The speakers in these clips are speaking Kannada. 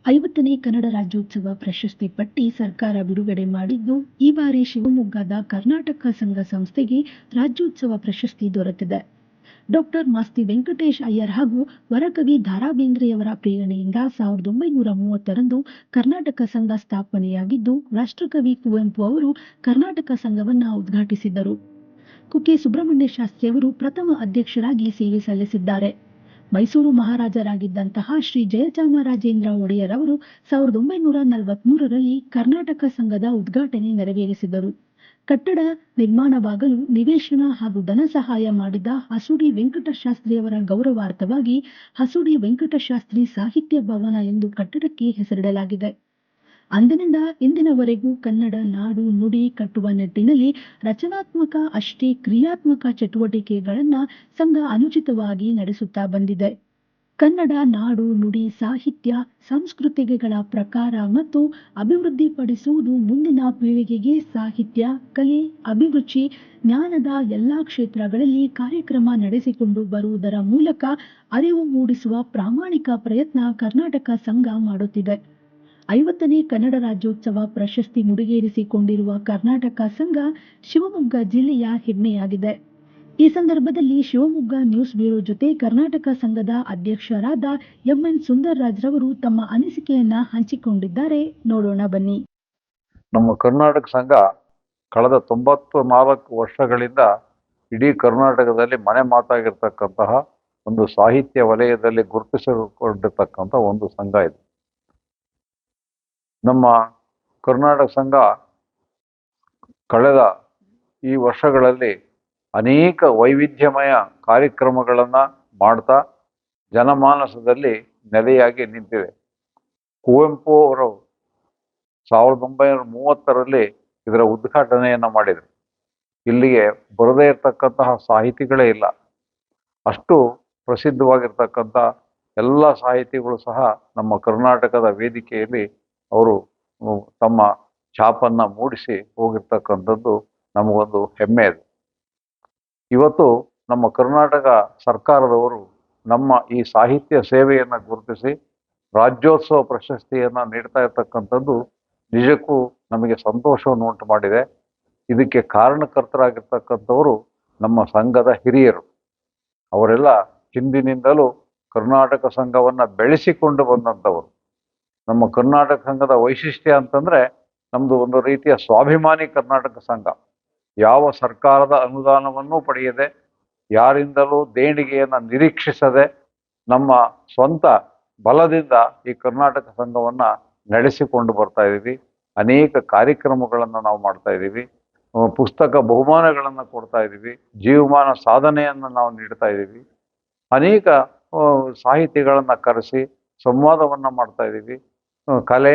50ನೇ ಕನ್ನಡ ರಾಜ್ಯೋತ್ಸವ ಪ್ರಶಸ್ತಿ ಪಟ್ಟಿ ಸರ್ಕಾರ ಬಿಡುಗಡೆ ಮಾಡಿದ್ದು, ಈ ಬಾರಿ ಶಿವಮೊಗ್ಗದ ಕರ್ನಾಟಕ ಸಂಘ ಸಂಸ್ಥೆಗೆ ರಾಜ್ಯೋತ್ಸವ ಪ್ರಶಸ್ತಿ ದೊರೆತಿದೆ. ಡಾ. ಮಾಸ್ತಿ ವೆಂಕಟೇಶ್ ಅಯ್ಯರ್ ಹಾಗೂ ವರಕವಿ ದ. ರಾ ಬೇಂದ್ರೆಯವರ ಪ್ರೇರಣೆಯಿಂದ 1930ರಂದು ಕರ್ನಾಟಕ ಸಂಘ ಸ್ಥಾಪನೆಯಾಗಿದ್ದು, ರಾಷ್ಟ್ರಕವಿ ಕುವೆಂಪು ಅವರು ಕರ್ನಾಟಕ ಸಂಘವನ್ನು ಉದ್ಘಾಟಿಸಿದ್ದರು. ಕುಕ್ಕೆ ಸುಬ್ರಹ್ಮಣ್ಯ ಶಾಸ್ತ್ರಿಯವರು ಪ್ರಥಮ ಅಧ್ಯಕ್ಷರಾಗಿ ಸೇವೆ ಸಲ್ಲಿಸಿದ್ದಾರೆ. ಮೈಸೂರು ಮಹಾರಾಜರಾಗಿದ್ದಂತಹ ಶ್ರೀ ಜಯಚಾಮರಾಜೇಂದ್ರ ಒಡೆಯರ್ ಅವರು 1943ರಲ್ಲಿ ಕರ್ನಾಟಕ ಸಂಘದ ಉದ್ಘಾಟನೆ ನೆರವೇರಿಸಿದರು. ಕಟ್ಟಡ ನಿರ್ಮಾಣವಾಗಲು ನಿವೇಶನ ಹಾಗೂ ಧನ ಸಹಾಯ ಮಾಡಿದ ಹಸುಡಿ ವೆಂಕಟಶಾಸ್ತ್ರಿಯವರ ಗೌರವಾರ್ಥವಾಗಿ ಹಸುಡಿ ವೆಂಕಟಶಾಸ್ತ್ರಿ ಸಾಹಿತ್ಯ ಭವನ ಎಂದು ಕಟ್ಟಡಕ್ಕೆ ಹೆಸರಿಡಲಾಗಿದೆ. ಅಂದಿನಿಂದ ಇಂದಿನವರೆಗೂ ಕನ್ನಡ ನಾಡು ನುಡಿ ಕಟ್ಟುವ ನಿಟ್ಟಿನಲ್ಲಿ ರಚನಾತ್ಮಕ ಅಷ್ಟೇ ಕ್ರಿಯಾತ್ಮಕ ಚಟುವಟಿಕೆಗಳನ್ನು ಸಂಘ ಅನುಚಿತವಾಗಿ ನಡೆಸುತ್ತಾ ಬಂದಿದೆ. ಕನ್ನಡ ನಾಡು ನುಡಿ ಸಾಹಿತ್ಯ ಸಂಸ್ಕೃತಿಗಳ ಪ್ರಕಾರ ಮತ್ತು ಅಭಿವೃದ್ಧಿಪಡಿಸುವುದು ಮುಂದಿನ ಪೀಳಿಗೆಗೆ ಸಾಹಿತ್ಯ ಕಲೆ ಅಭಿರುಚಿ ಜ್ಞಾನದ ಎಲ್ಲ ಕ್ಷೇತ್ರಗಳಲ್ಲಿ ಕಾರ್ಯಕ್ರಮ ನಡೆಸಿಕೊಂಡು ಬರುವುದರ ಮೂಲಕ ಅರಿವು ಮೂಡಿಸುವ ಪ್ರಾಮಾಣಿಕ ಪ್ರಯತ್ನ ಕರ್ನಾಟಕ ಸಂಘ ಮಾಡುತ್ತಿದೆ. 50ನೇ ಕನ್ನಡ ರಾಜ್ಯೋತ್ಸವ ಪ್ರಶಸ್ತಿ ಮುಡಿಗೇರಿಸಿಕೊಂಡಿರುವ ಕರ್ನಾಟಕ ಸಂಘ ಶಿವಮೊಗ್ಗ ಜಿಲ್ಲೆಯ ಹೆಮ್ಮೆಯಾಗಿದೆ. ಈ ಸಂದರ್ಭದಲ್ಲಿ ಶಿವಮೊಗ್ಗ ನ್ಯೂಸ್ ಬ್ಯೂರೋ ಜೊತೆ ಕರ್ನಾಟಕ ಸಂಘದ ಅಧ್ಯಕ್ಷರಾದ ಎಂ.ಎನ್. ಸುಂದರ್ರಾಜ್ರವರು ತಮ್ಮ ಅನಿಸಿಕೆಯನ್ನ ಹಂಚಿಕೊಂಡಿದ್ದಾರೆ. ನೋಡೋಣ ಬನ್ನಿ. ನಮ್ಮ ಕರ್ನಾಟಕ ಸಂಘ ಕಳೆದ 94 ವರ್ಷಗಳಿಂದ ಇಡೀ ಕರ್ನಾಟಕದಲ್ಲಿ ಮನೆ ಮಾತಾಗಿರ್ತಕ್ಕಂತಹ ಒಂದು ಸಾಹಿತ್ಯ ವಲಯದಲ್ಲಿ ಗುರುತಿಸಿಕೊಂಡಿರ್ತಕ್ಕಂಥ ಒಂದು ಸಂಘ ಇದೆ. ನಮ್ಮ ಕರ್ನಾಟಕ ಸಂಘ ಕಳೆದ ಈ ವರ್ಷಗಳಲ್ಲಿ ಅನೇಕ ವೈವಿಧ್ಯಮಯ ಕಾರ್ಯಕ್ರಮಗಳನ್ನು ಮಾಡ್ತಾ ಜನಮಾನಸದಲ್ಲಿ ನೆಲೆಯಾಗಿ ನಿಂತಿದೆ. ಕುವೆಂಪು ಅವರು 1930ರಲ್ಲಿ ಇದರ ಉದ್ಘಾಟನೆಯನ್ನು ಮಾಡಿದರು. ಇಲ್ಲಿಗೆ ಬರದೇ ಇರತಕ್ಕಂತಹ ಸಾಹಿತಿಗಳೇ ಇಲ್ಲ. ಅಷ್ಟು ಪ್ರಸಿದ್ಧವಾಗಿರ್ತಕ್ಕಂಥ ಎಲ್ಲ ಸಾಹಿತಿಗಳು ಸಹ ನಮ್ಮ ಕರ್ನಾಟಕದ ವೇದಿಕೆಯಲ್ಲಿ ಅವರು ತಮ್ಮ ಛಾಪನ್ನು ಮೂಡಿಸಿ ಹೋಗಿರ್ತಕ್ಕಂಥದ್ದು ನಮಗೊಂದು ಹೆಮ್ಮೆ ಇದೆ. ಇವತ್ತು ನಮ್ಮ ಕರ್ನಾಟಕ ಸರ್ಕಾರದವರು ನಮ್ಮ ಈ ಸಾಹಿತ್ಯ ಸೇವೆಯನ್ನು ಗುರುತಿಸಿ ರಾಜ್ಯೋತ್ಸವ ಪ್ರಶಸ್ತಿಯನ್ನು ನೀಡ್ತಾ ಇರ್ತಕ್ಕಂಥದ್ದು ನಿಜಕ್ಕೂ ನಮಗೆ ಸಂತೋಷವನ್ನು ಉಂಟು ಮಾಡಿದೆ. ಇದಕ್ಕೆ ಕಾರಣಕರ್ತರಾಗಿರ್ತಕ್ಕಂಥವರು ನಮ್ಮ ಸಂಘದ ಹಿರಿಯರು. ಅವರೆಲ್ಲ ಹಿಂದಿನಿಂದಲೂ ಕರ್ನಾಟಕ ಸಂಘವನ್ನು ಬೆಳೆಸಿಕೊಂಡು ಬಂದಂಥವರು. ನಮ್ಮ ಕರ್ನಾಟಕ ಸಂಘದ ವೈಶಿಷ್ಟ್ಯ ಅಂತಂದರೆ ನಮ್ಮದು ಒಂದು ರೀತಿಯ ಸ್ವಾಭಿಮಾನಿ ಕರ್ನಾಟಕ ಸಂಘ. ಯಾವ ಸರ್ಕಾರದ ಅನುದಾನವನ್ನೂ ಪಡೆಯದೆ, ಯಾರಿಂದಲೂ ದೇಣಿಗೆಯನ್ನು ನಿರೀಕ್ಷಿಸದೆ ನಮ್ಮ ಸ್ವಂತ ಬಲದಿಂದ ಈ ಕರ್ನಾಟಕ ಸಂಘವನ್ನು ನಡೆಸಿಕೊಂಡು ಬರ್ತಾ ಇದ್ದೀವಿ. ಅನೇಕ ಕಾರ್ಯಕ್ರಮಗಳನ್ನು ನಾವು ಮಾಡ್ತಾ ಇದ್ದೀವಿ. ಪುಸ್ತಕ ಬಹುಮಾನಗಳನ್ನು ಕೊಡ್ತಾ ಇದ್ದೀವಿ. ಜೀವಮಾನ ಸಾಧನೆಯನ್ನು ನಾವು ನೀಡ್ತಾ ಇದ್ದೀವಿ. ಅನೇಕ ಸಾಹಿತಿಗಳನ್ನು ಕರೆಸಿ ಸಂವಾದವನ್ನು ಮಾಡ್ತಾ ಇದ್ದೀವಿ. ಕಲೆ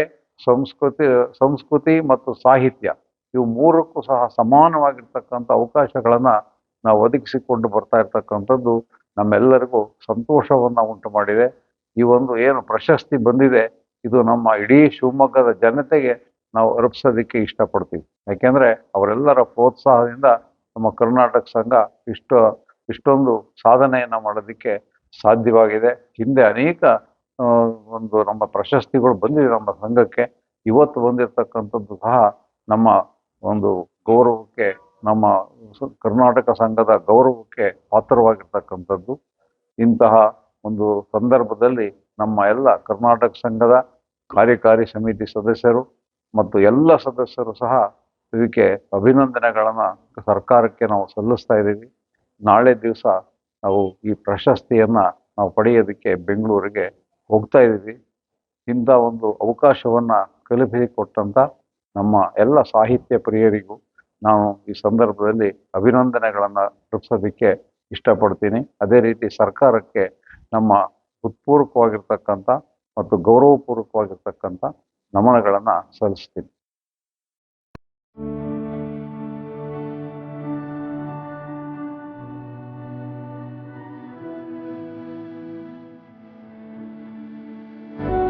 ಸಂಸ್ಕೃತಿ ಮತ್ತು ಸಾಹಿತ್ಯ ಇವು ಮೂರಕ್ಕೂ ಸಹ ಸಮಾನವಾಗಿರ್ತಕ್ಕಂಥ ಅವಕಾಶಗಳನ್ನು ನಾವು ಒದಗಿಸಿಕೊಂಡು ಬರ್ತಾ ಇರ್ತಕ್ಕಂಥದ್ದು ನಮ್ಮೆಲ್ಲರಿಗೂ ಸಂತೋಷವನ್ನು ಉಂಟು ಮಾಡಿದೆ. ಈ ಒಂದು ಏನು ಪ್ರಶಸ್ತಿ ಬಂದಿದೆ ಇದು ನಮ್ಮ ಇಡೀ ಶಿವಮೊಗ್ಗದ ಜನತೆಗೆ ನಾವು ಅರ್ಪಿಸೋದಕ್ಕೆ ಇಷ್ಟಪಡ್ತೀವಿ. ಯಾಕೆಂದರೆ ಅವರೆಲ್ಲರ ಪ್ರೋತ್ಸಾಹದಿಂದ ನಮ್ಮ ಕರ್ನಾಟಕ ಸಂಘ ಇಷ್ಟೊಂದು ಸಾಧನೆಯನ್ನು ಮಾಡೋದಕ್ಕೆ ಸಾಧ್ಯವಾಗಿದೆ. ಹಿಂದೆ ಅನೇಕ ಒಂದು ನಮ್ಮ ಪ್ರಶಸ್ತಿಗಳು ಬಂದಿದೆ ನಮ್ಮ ಸಂಘಕ್ಕೆ. ಇವತ್ತು ಬಂದಿರತಕ್ಕಂಥದ್ದು ಸಹ ನಮ್ಮ ಒಂದು ಗೌರವಕ್ಕೆ, ನಮ್ಮ ಕರ್ನಾಟಕ ಸಂಘದ ಗೌರವಕ್ಕೆ ಪಾತ್ರವಾಗಿರ್ತಕ್ಕಂಥದ್ದು. ಇಂತಹ ಒಂದು ಸಂದರ್ಭದಲ್ಲಿ ನಮ್ಮ ಎಲ್ಲ ಕರ್ನಾಟಕ ಸಂಘದ ಕಾರ್ಯಕಾರಿ ಸಮಿತಿ ಸದಸ್ಯರು ಮತ್ತು ಎಲ್ಲ ಸದಸ್ಯರು ಸಹ ಇದಕ್ಕೆ ಅಭಿನಂದನೆಗಳನ್ನು ಸರ್ಕಾರಕ್ಕೆ ನಾವು ಸಲ್ಲಿಸ್ತಾ ಇದ್ದೀವಿ. ನಾಳೆ ದಿವಸ ನಾವು ಈ ಪ್ರಶಸ್ತಿಯನ್ನು ನಾವು ಪಡೆಯೋದಕ್ಕೆ ಬೆಂಗಳೂರಿಗೆ ಹೋಗ್ತಾ ಇದ್ದೀವಿ. ಇಂಥ ಒಂದು ಅವಕಾಶವನ್ನು ಕಲ್ಪಿಸಿಕೊಟ್ಟಂಥ ನಮ್ಮ ಎಲ್ಲ ಸಾಹಿತ್ಯ ಪ್ರಿಯರಿಗೂ ನಾನು ಈ ಸಂದರ್ಭದಲ್ಲಿ ಅಭಿನಂದನೆಗಳನ್ನು ಅರ್ಪಿಸೋದಕ್ಕೆ ಇಷ್ಟಪಡ್ತೀನಿ. ಅದೇ ರೀತಿ ಸರ್ಕಾರಕ್ಕೆ ನಮ್ಮ ಹೃತ್ಪೂರ್ವಕವಾಗಿರ್ತಕ್ಕಂಥ ಮತ್ತು ಗೌರವಪೂರ್ವಕವಾಗಿರ್ತಕ್ಕಂಥ ನಮನಗಳನ್ನು ಸಲ್ಲಿಸ್ತೀನಿ.